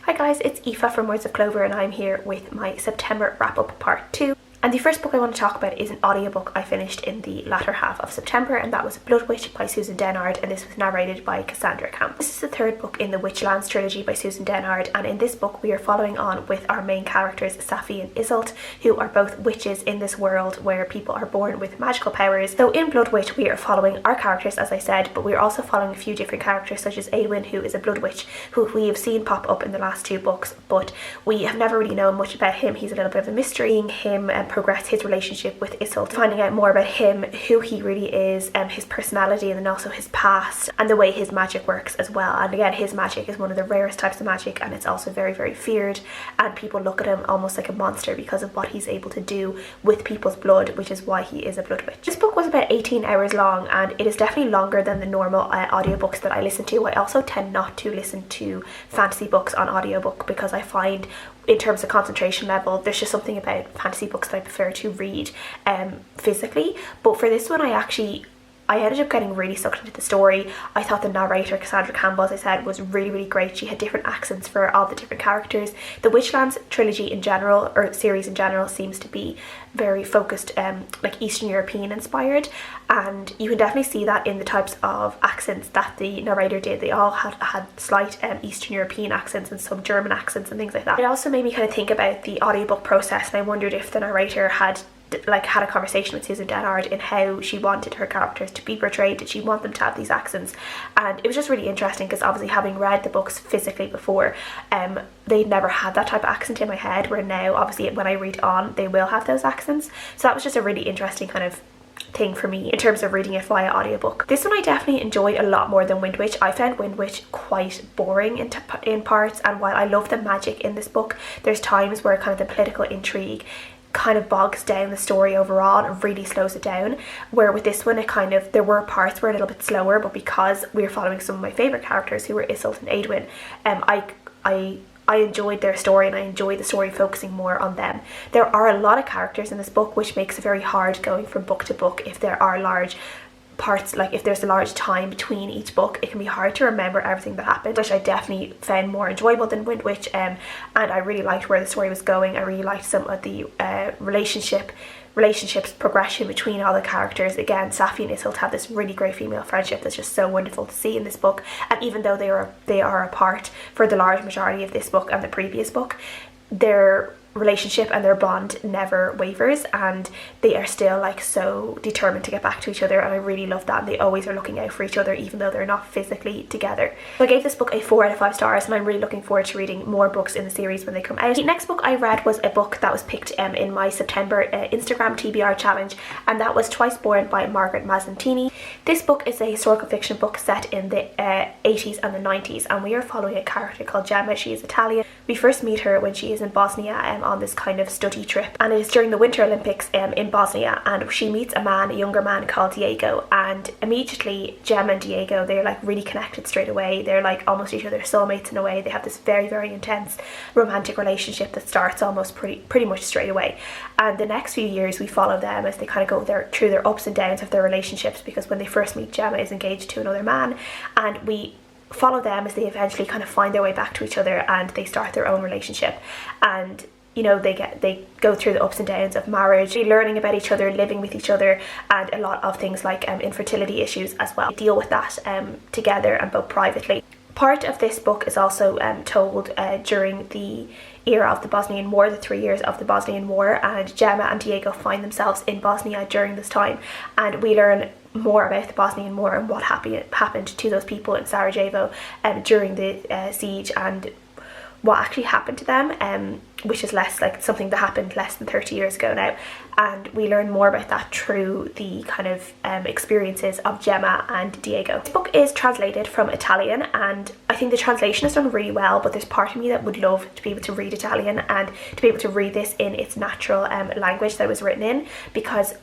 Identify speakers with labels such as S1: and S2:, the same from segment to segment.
S1: Hi guys, it's Aoife from Words of Clover and I'm here with my September wrap-up part 2. And the first book I want to talk about is an audiobook I finished in the latter half of September, and that was Bloodwitch by Susan Dennard, and this was narrated by Cassandra Campbell. This is the third book in the Witchlands trilogy by Susan Dennard, and in this book we are following on with our main characters Safi and Isolde, who are both witches in this world where people are born with magical powers. So in Bloodwitch we are following our characters, as I said, but we are also following a few different characters such as Awen, who is a Bloodwitch, who we have seen pop up in the last two books, but we have never really known much about him. He's a little bit of a mystery. Seeing him progress his relationship with Isolde, finding out more about him, who he really is, his personality, and then also his past and the way his magic works as well. And again, his magic is one of the rarest types of magic, and it's also very, very feared, and people look at him almost like a monster because of what he's able to do with people's blood, which is why he is a Bloodwitch. This book was about 18 hours long, and it is definitely longer than the normal audiobooks that I listen to. I also tend not to listen to fantasy books on audiobook because I find, in terms of concentration level, there's just something about fantasy books that I prefer to read physically. But for this one, I ended up getting really sucked into the story. I thought the narrator, Cassandra Campbell, as I said, was really, really great. She had different accents for all the different characters. The Witchlands trilogy in general, or series in general, seems to be very focused, like Eastern European inspired, and you can definitely see that in the types of accents that the narrator did. They all had slight Eastern European accents and some German accents and things like that. It also made me kind of think about the audiobook process, and I wondered if the narrator had a conversation with Susan Dennard in how she wanted her characters to be portrayed. Did she want them to have these accents? And it was just really interesting because obviously, having read the books physically before, they'd never had that type of accent in my head, where now obviously when I read on they will have those accents. So that was just a really interesting kind of thing for me in terms of reading it via audiobook. This one I definitely enjoyed a lot more than Windwitch. I found Windwitch quite boring in parts, and while I love the magic in this book, there's times where kind of the political intrigue kind of bogs down the story overall and really slows it down, where with this one there were parts where a little bit slower, but because we were following some of my favourite characters who were Isolde and Awen, I enjoyed their story, and I enjoyed the story focusing more on them. There are a lot of characters in this book, which makes it very hard going from book to book. If there are large parts, like if there's a large time between each book, it can be hard to remember everything that happened, which I definitely found more enjoyable than Windwitch, and I really liked where the story was going. I really liked some of the relationships progression between all the characters. Again, Safi and Isolde have this really great female friendship that's just so wonderful to see in this book, and even though they are apart for the large majority of this book and the previous book, their relationship and their bond never wavers, and they are still like so determined to get back to each other, and I really love that, and they always are looking out for each other even though they're not physically together. So I gave this book a 4 out of 5 stars, and I'm really looking forward to reading more books in the series when they come out. The next book I read was a book that was picked in my September Instagram TBR challenge, and that was Twice Born by Margaret Mazzantini. This book is a historical fiction book set in the 80s and the 90s, and we are following a character called Gemma. She is Italian. We first meet her when she is in Bosnia on this kind of study trip, and it is during the Winter Olympics in Bosnia, and she meets a younger man called Diego, and immediately Gemma and Diego, they're like really connected straight away. They're like almost each other's soulmates in a way. They have this very, very intense romantic relationship that starts almost pretty much straight away, and the next few years we follow them as they kind of go through their ups and downs of their relationships, because when they first meet, Gemma is engaged to another man, and we follow them as they eventually kind of find their way back to each other and they start their own relationship. And you know, they go through the ups and downs of marriage, learning about each other, living with each other, and a lot of things like infertility issues as well. They deal with that together and both privately. Part of this book is also told during the era of the Bosnian War, the 3 years of the Bosnian War, and Gemma and Diego find themselves in Bosnia during this time, and we learn more about the Bosnian War and what happened to those people in Sarajevo during the siege, and what actually happened to them, which is something that happened less than 30 years ago now, and we learn more about that through the kind of experiences of Gemma and Diego. This book is translated from Italian, and I think the translation is done really well, but there's part of me that would love to be able to read Italian and to be able to read this in its natural language that it was written in, because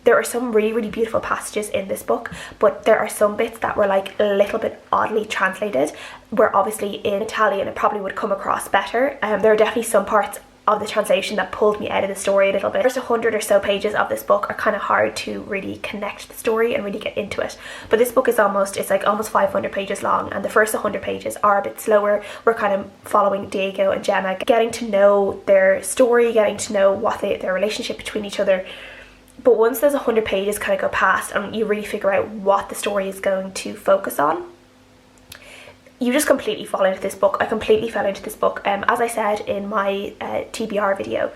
S1: there are some really, really beautiful passages in this book, but there are some bits that were like a little bit oddly translated, where obviously in Italian it probably would come across better. There are definitely some parts of the translation that pulled me out of the story a little bit. The first 100 or so pages of this book are kind of hard to really connect the story and really get into it, but this book is almost 500 pages long, and the first 100 pages are a bit slower. We're kind of following Diego and Gemma, getting to know their story, getting to know what their relationship between each other. But once those 100 pages kind of go past and you really figure out what the story is going to focus on, you just completely fall into this book. I completely fell into this book. As I said in my TBR video,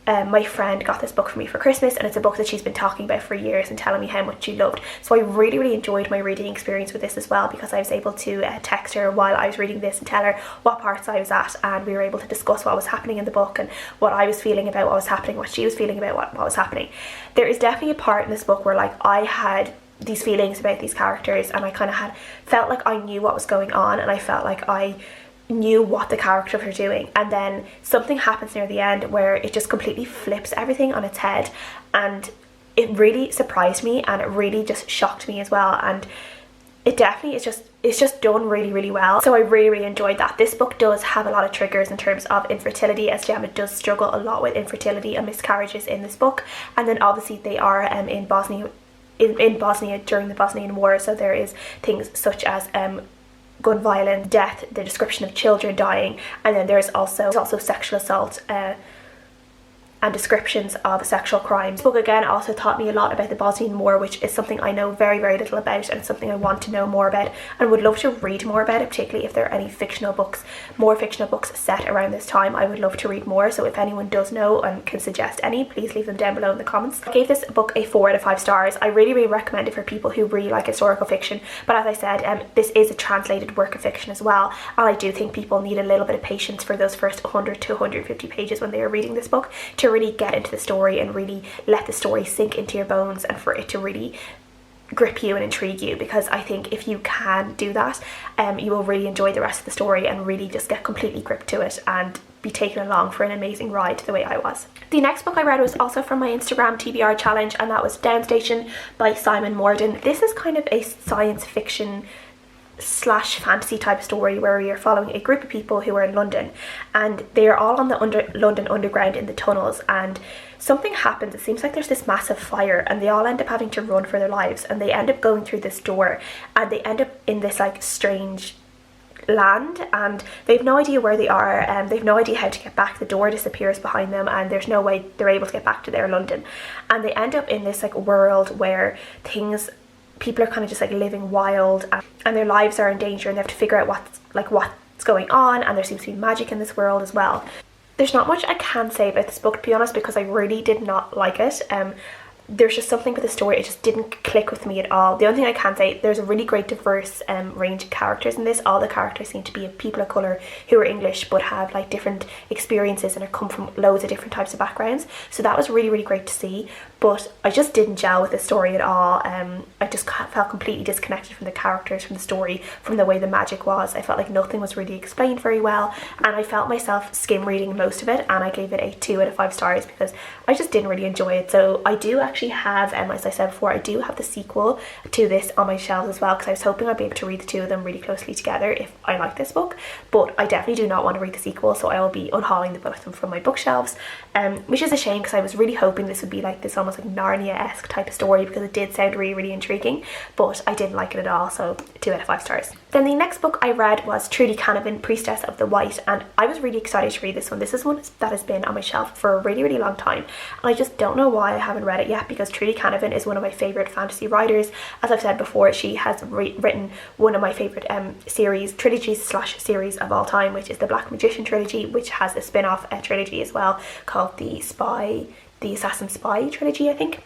S1: my friend got this book for me for Christmas, and it's a book that she's been talking about for years and telling me how much she loved. So I really, really enjoyed my reading experience with this as well, because I was able to text her while I was reading this and tell her what parts I was at, and we were able to discuss what was happening in the book and what I was feeling about what was happening, what she was feeling about what was happening. There is definitely a part in this book where like I had these feelings about these characters, and I kind of felt like I knew what was going on, and I felt like I knew what the characters were doing, and then something happens near the end where it just completely flips everything on its head, and it really surprised me, and it really just shocked me as well, and it definitely it's just done really, really well. So I really, really enjoyed that. This book does have a lot of triggers in terms of infertility, as Gemma does struggle a lot with infertility and miscarriages in this book, and then obviously they are in Bosnia during the Bosnian War, so there is things such as gun violence, death, the description of children dying, and then there's also sexual assault and descriptions of sexual crimes. This book again also taught me a lot about the Bosnian War, which is something I know very, very little about, and something I want to know more about and would love to read more about it, particularly if there are any more fictional books set around this time. I would love to read more, so if anyone does know and can suggest any, please leave them down below in the comments. I gave this book a 4 out of 5 stars. I really, really recommend it for people who really like historical fiction, but as I said, this is a translated work of fiction as well, and I do think people need a little bit of patience for those first 100 to 150 pages when they are reading this book to really get into the story and really let the story sink into your bones, and for it to really grip you and intrigue you, because I think if you can do that, you will really enjoy the rest of the story and really just get completely gripped to it and be taken along for an amazing ride the way I was. The next book I read was also from my Instagram TBR challenge, and that was Downstation by Simon Morden. This is kind of a science fiction / fantasy type story where we are following a group of people who are in London, and they are all on the London Underground in the tunnels, and something happens. It seems like there's this massive fire, and they all end up having to run for their lives, and they end up going through this door, and they end up in this like strange land, and they've no idea where they are, and they've no idea how to get back. The door disappears behind them, and there's no way they're able to get back to their London, and they end up in this like world where people are kind of just like living wild, and their lives are in danger, and they have to figure out what's going on, and there seems to be magic in this world as well. There's not much I can say about this book, to be honest, because I really did not like it. There's just something with the story, it just didn't click with me at all. The only thing I can say, there's a really great diverse range of characters in this. All the characters seem to be people of colour who are English but have like different experiences and have come from loads of different types of backgrounds, so that was really, really great to see. But I just didn't gel with the story at all. I just felt completely disconnected from the characters, from the story, from the way the magic was. I felt like nothing was really explained very well, and I felt myself skim reading most of it, and I gave it a 2 out of 5 stars because I just didn't really enjoy it. So I do actually have, as I said before, I do have the sequel to this on my shelves as well, because I was hoping I'd be able to read the two of them really closely together if I like this book, but I definitely do not want to read the sequel, so I will be unhauling the both of them from my bookshelves, which is a shame, because I was really hoping this would be like this almost like Narnia-esque type of story, because it did sound really, really intriguing, but I didn't like it at all, so 2 out of 5 stars. Then the next book I read was Trudi Canavan, Priestess of the White, and I was really excited to read this one. This is one that has been on my shelf for a really, really long time, and I just don't know why I haven't read it yet, because Trudi Canavan is one of my favourite fantasy writers. As I've said before, she has written one of my favourite trilogies of all time, which is the Black Magician trilogy, which has a spin-off trilogy as well called the Assassin Spy trilogy, I think.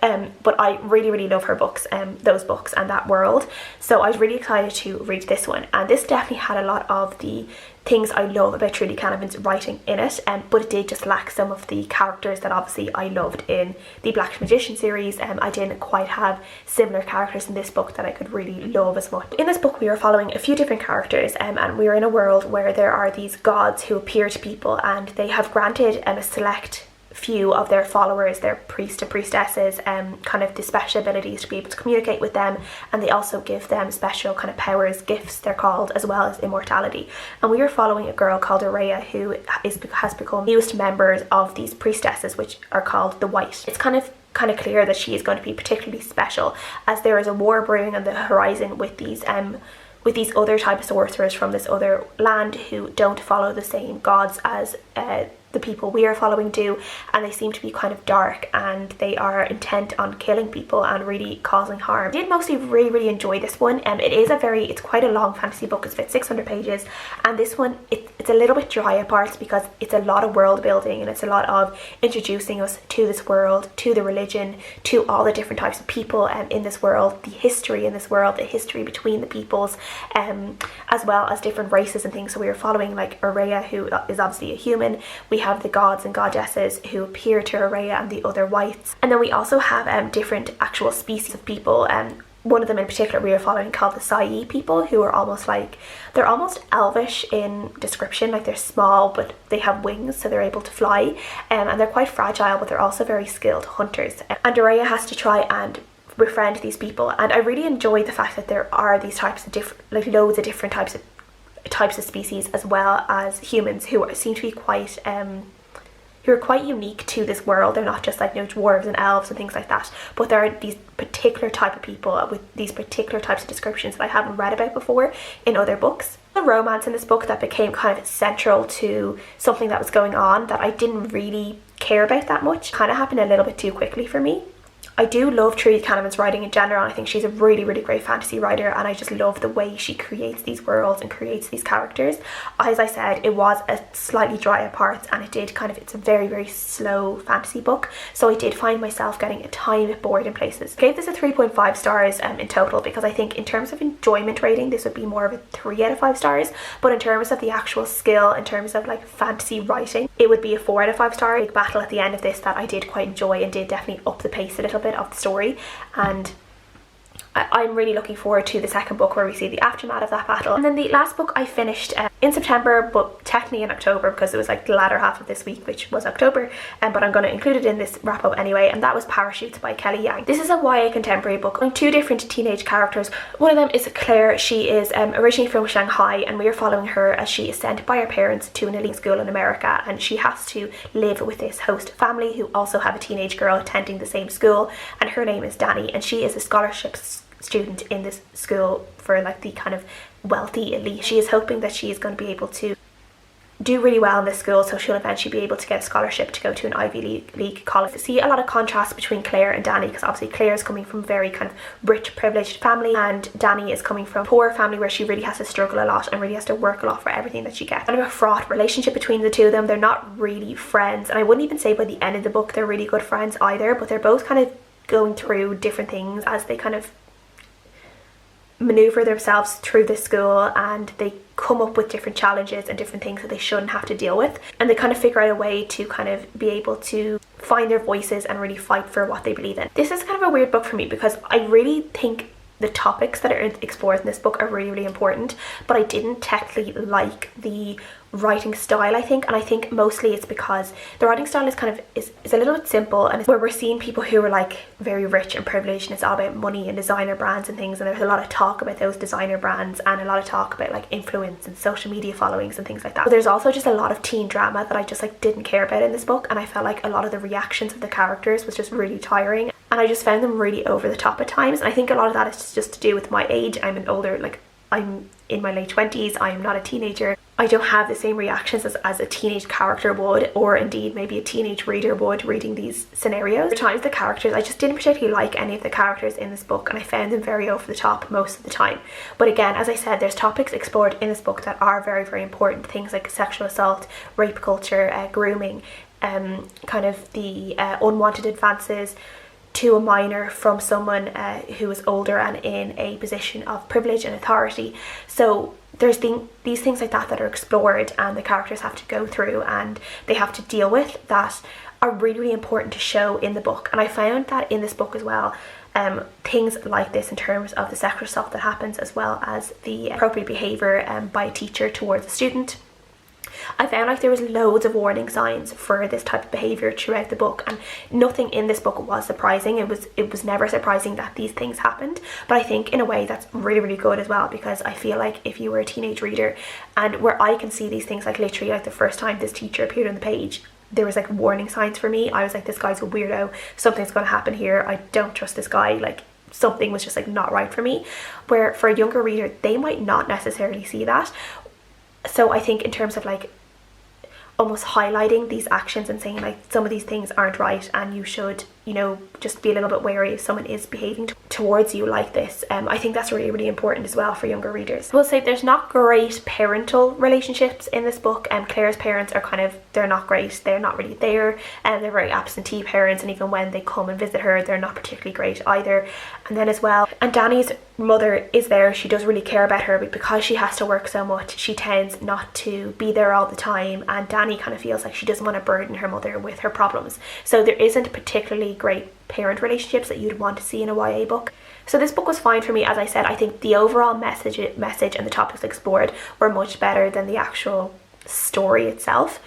S1: But I really, really love her books, those books and that world, so I was really excited to read this one, and this definitely had a lot of the things I love about Trudi Canavan's writing in it, but it did just lack some of the characters that obviously I loved in the Black Magician series. I didn't quite have similar characters in this book that I could really love as much. In this book we were following a few different characters, and we were in a world where there are these gods who appear to people, and they have granted a select few of their followers, their priests and priestesses, kind of the special abilities to be able to communicate with them, and they also give them special kind of powers, gifts they're called, as well as immortality. And we are following a girl called Araya who has become newest members of these priestesses, which are called the White. It's kind of clear that she is going to be particularly special, as there is a war brewing on the horizon with these other type of sorcerers from this other land who don't follow the same gods as the people we are following do, and they seem to be kind of dark, and they are intent on killing people and really causing harm. I did mostly really enjoy this one. It's quite a long fantasy book. It's about 600 pages, and this one it's a little bit dry at parts because it's a lot of world building, and it's a lot of introducing us to this world, to the religion, to all the different types of people in this world, the history in this world, the history between the peoples, as well as different races and things. So we are following like Araya, who is obviously a human. We have the gods and goddesses who appear to Araya and the other Whites, and then we also have different actual species of people. One of them in particular we are following called the Sai people, who are almost elvish in description. Like, they're small but they have wings, so they're able to fly, and they're quite fragile, but they're also very skilled hunters. And Araya has to try and befriend these people, and I really enjoy the fact that there are these types of different, like loads of different types of species, as well as humans who seem to be quite who are quite unique to this world. They're not just like, you know, dwarves and elves and things like that, but there are these particular type of people with these particular types of descriptions that I haven't read about before in other books. The romance in this book that became kind of central to something that was going on that I didn't really care about that much kind of happened a little bit too quickly for me. I do love Trudi Canavan's writing in general, and I think she's a really great fantasy writer, and I just love the way she creates these worlds and creates these characters. As I said, it was a slightly dry at parts, and it's a very slow fantasy book, so I did find myself getting a tiny bit bored in places. I gave this a 3.5 stars in total, because I think in terms of enjoyment rating this would be more of a 3 out of 5 stars, but in terms of the actual skill, in terms of like fantasy writing, it would be a 4 out of 5 stars. Big battle at the end of this that I did quite enjoy, and did definitely up the pace a little bit of the story, and I'm really looking forward to the second book where we see the aftermath of that battle. And then the last book I finished in September, but technically in October, because it was like the latter half of this week, which was October, but I'm going to include it in this wrap up anyway, and that was Parachutes by Kelly Yang. This is a YA contemporary book on 2 different teenage characters. One of them is Claire. She is originally from Shanghai, and we are following her as she is sent by her parents to an elite school in America, and she has to live with this host family who also have a teenage girl attending the same school, and her name is Danny, and she is a scholarship student in this school for like the kind of wealthy elite. She is hoping that she is going to be able to do really well in this school, so she'll eventually be able to get a scholarship to go to an Ivy League college. I see a lot of contrast between Claire and Danny, because obviously Claire is coming from a very kind of rich, privileged family, and Danny is coming from a poor family where she really has to struggle a lot and really has to work a lot for everything that she gets. Kind of a fraught relationship between the two of them. They're not really friends, and I wouldn't even say by the end of the book they're really good friends either, but they're both kind of going through different things as they kind of maneuver themselves through this school, and they come up with different challenges and different things that they shouldn't have to deal with, and they kind of figure out a way to kind of be able to find their voices and really fight for what they believe in. This is kind of a weird book for me, because I really think the topics that are explored in this book are really important, but I didn't technically like the writing style, I think, and I think mostly it's because the writing style is kind of is a little bit simple, and it's where we're seeing people who are like very rich and privileged, and it's all about money and designer brands and things, and there's a lot of talk about those designer brands and a lot of talk about like influence and social media followings and things like that. But there's also just a lot of teen drama that I just like didn't care about in this book, and I felt like a lot of the reactions of the characters was just really tiring, and I just found them really over the top at times. And I think a lot of that is just to do with my age. I'm an older, like I'm in my late 20s, I'm not a teenager. I don't have the same reactions as a teenage character would, or indeed maybe a teenage reader would, reading these scenarios. At times the characters, I just didn't particularly like any of the characters in this book, and I found them very over the top most of the time. But again, as I said, there's topics explored in this book that are very important. Things like sexual assault, rape culture, grooming, kind of the unwanted advances to a minor from someone who is older and in a position of privilege and authority. So there's these things like that are explored, and the characters have to go through and they have to deal with, that are really important to show in the book. And I found that in this book as well, things like this in terms of the sexual assault that happens, as well as the appropriate behaviour by a teacher towards a student, I found like there was loads of warning signs for this type of behaviour throughout the book, and nothing in this book was surprising. It was never surprising that these things happened, but I think in a way that's really, really good as well, because I feel like if you were a teenage reader, and where I can see these things, like literally like the first time this teacher appeared on the page, there was like warning signs for me. I was like, this guy's a weirdo, something's going to happen here, I don't trust this guy, like something was just like not right for me. Where for a younger reader, they might not necessarily see that. So I think in terms of like almost highlighting these actions and saying like some of these things aren't right and you should, you know, just be a little bit wary if someone is behaving towards you like this, I think that's really, really important as well for younger readers. I will say there's not great parental relationships in this book. Claire's parents are kind of, they're not great, they're not really there, and they're very absentee parents, and even when they come and visit her, they're not particularly great either. And then as well, and Danny's mother is there, she does really care about her, but because she has to work so much, she tends not to be there all the time, and Danny kind of feels like she doesn't want to burden her mother with her problems. So there isn't particularly great parent relationships that you'd want to see in a YA book. So this book was fine for me. As I said, I think the overall message and the topics explored were much better than the actual story itself.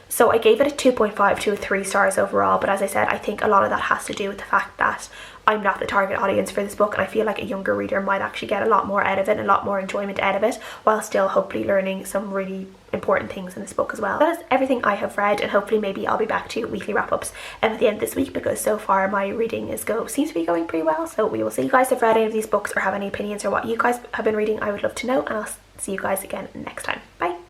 S1: So I gave it a 2.5 to 3 stars overall, but as I said, I think a lot of that has to do with the fact that I'm not the target audience for this book, and I feel like a younger reader might actually get a lot more out of it and a lot more enjoyment out of it, while still hopefully learning some really important things in this book as well. That is everything I have read, and hopefully maybe I'll be back to weekly wrap-ups at the end of this week, because so far my reading seems to be going pretty well. So we will see. If you guys have read any of these books or have any opinions or what you guys have been reading, I would love to know, and I'll see you guys again next time. Bye.